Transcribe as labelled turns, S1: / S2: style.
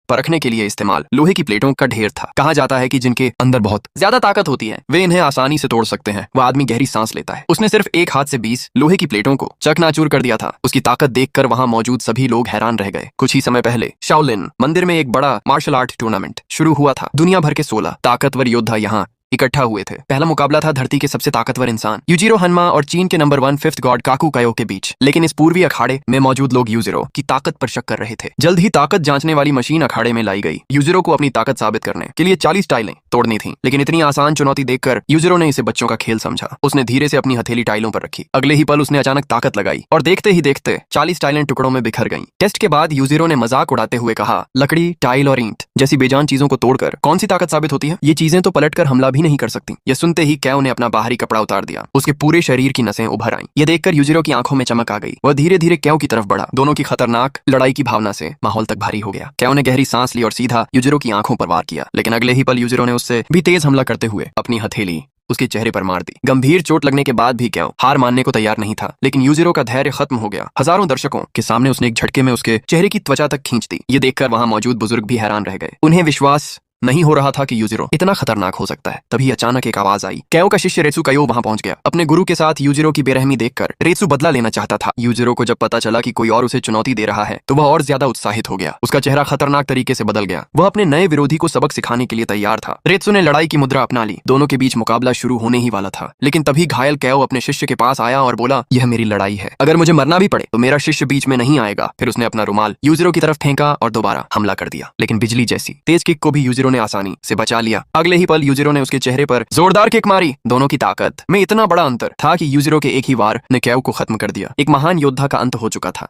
S1: परखने के लिए इस्तेमाल लोहे की प्लेटों का ढेर था। कहा जाता है कि जिनके अंदर बहुत ज्यादा ताकत होती है वे इन्हें आसानी से तोड़ सकते हैं। वह आदमी गहरी सांस लेता है। उसने सिर्फ एक हाथ से 20 लोहे की प्लेटों को चकनाचूर कर दिया था। उसकी ताकत देखकर वहां मौजूद सभी लोग हैरान रह गए। कुछ ही समय पहले शाओलिन मंदिर में एक बड़ा मार्शल आर्ट टूर्नामेंट शुरू हुआ था। दुनिया भर के 16 ताकतवर योद्धा यहाँ इकट्ठा हुए थे। पहला मुकाबला था धरती के सबसे ताकतवर इंसान यूजिरो हन्मा और चीन के नंबर 1 फिफ्थ गॉड काकू कायो के बीच। लेकिन इस पूर्वी अखाड़े में मौजूद लोग यूजिरो की ताकत पर शक कर रहे थे। जल्द ही ताकत जांचने वाली मशीन अखाड़े में लाई गई। यूजिरो को अपनी ताकत साबित करने के लिए 40 टाइलें तोड़नी थी। लेकिन इतनी आसान चुनौती देखकर यूजिरो ने इसे बच्चों का खेल समझा। उसने धीरे से अपनी हथेली टाइलों पर रखी। अगले ही पल उसने अचानक ताकत लगाई और देखते ही देखते 40 टाइलें टुकड़ों में बिखर गईं। टेस्ट के बाद यूजिरो ने मजाक उड़ाते हुए कहा, लकड़ी, टाइल और ईंट जैसी बेजान चीजों को तोड़कर कौन सी ताकत साबित होती है? ये चीजें तो पलटकर हमला भी नहीं कर सकती। सुनते ही कैओ ने अपना बाहरी कपड़ा उतार दिया। उसके पूरे शरीर की नसें उभर आईं। यह देखकर यूजिरो की आंखों में चमक आ गई। वह धीरे धीरे कैओ की तरफ बढ़ा। दोनों की खतरनाक लड़ाई की भावना से माहौल तक भारी हो गया। कैओ ने गहरी सांस ली और सीधा यूजिरो की आंखों पर वार किया। लेकिन अगले ही पल यूजिरो ने उससे भी तेज हमला करते हुए अपनी हथेली उसके चेहरे पर मार दी। गंभीर चोट लगने के बाद भी कैओ हार मानने को तैयार नहीं था। लेकिन यूजिरो का धैर्य खत्म हो गया। हजारों दर्शकों के सामने उसने एक झटके में उसके चेहरे की त्वचा तक खींच दी। ये देखकर वहां मौजूद बुजुर्ग भी हैरान रह गए। उन्हें विश्वास नहीं हो रहा था कि यूजिरो इतना खतरनाक हो सकता है। तभी अचानक एक आवाज आई। कैओ का शिष्य रेत्सु कायो वहां पहुंच गया। अपने गुरु के साथ यूजिरो की बेरहमी देखकर रेत्सु बदला लेना चाहता था। यूजिरो को जब पता चला कि कोई और उसे चुनौती दे रहा है तो वह और ज्यादा उत्साहित हो गया। उसका चेहरा खतरनाक तरीके से बदल गया। वह अपने नए विरोधी को सबक सिखाने के लिए तैयार था। रेत्सु ने लड़ाई की मुद्रा अपना ली। दोनों के बीच मुकाबला शुरू होने ही वाला था। लेकिन तभी घायल कैओ अपने शिष्य के पास आया और बोला, यह मेरी लड़ाई है। अगर मुझे मरना भी पड़े तो मेरा शिष्य बीच में नहीं आएगा। फिर उसने अपना रुमाल यूजिरो की तरफ फेंका और दोबारा हमला कर दिया। लेकिन बिजली जैसी तेज किक को भी यूजिरो ने आसानी से बचा लिया। अगले ही पल यूजिरो ने उसके चेहरे पर जोरदार किक मारी। दोनों की ताकत में इतना बड़ा अंतर था कि यूजिरो के एक ही वार ने कैओ को खत्म कर दिया। एक महान योद्धा का अंत हो चुका था।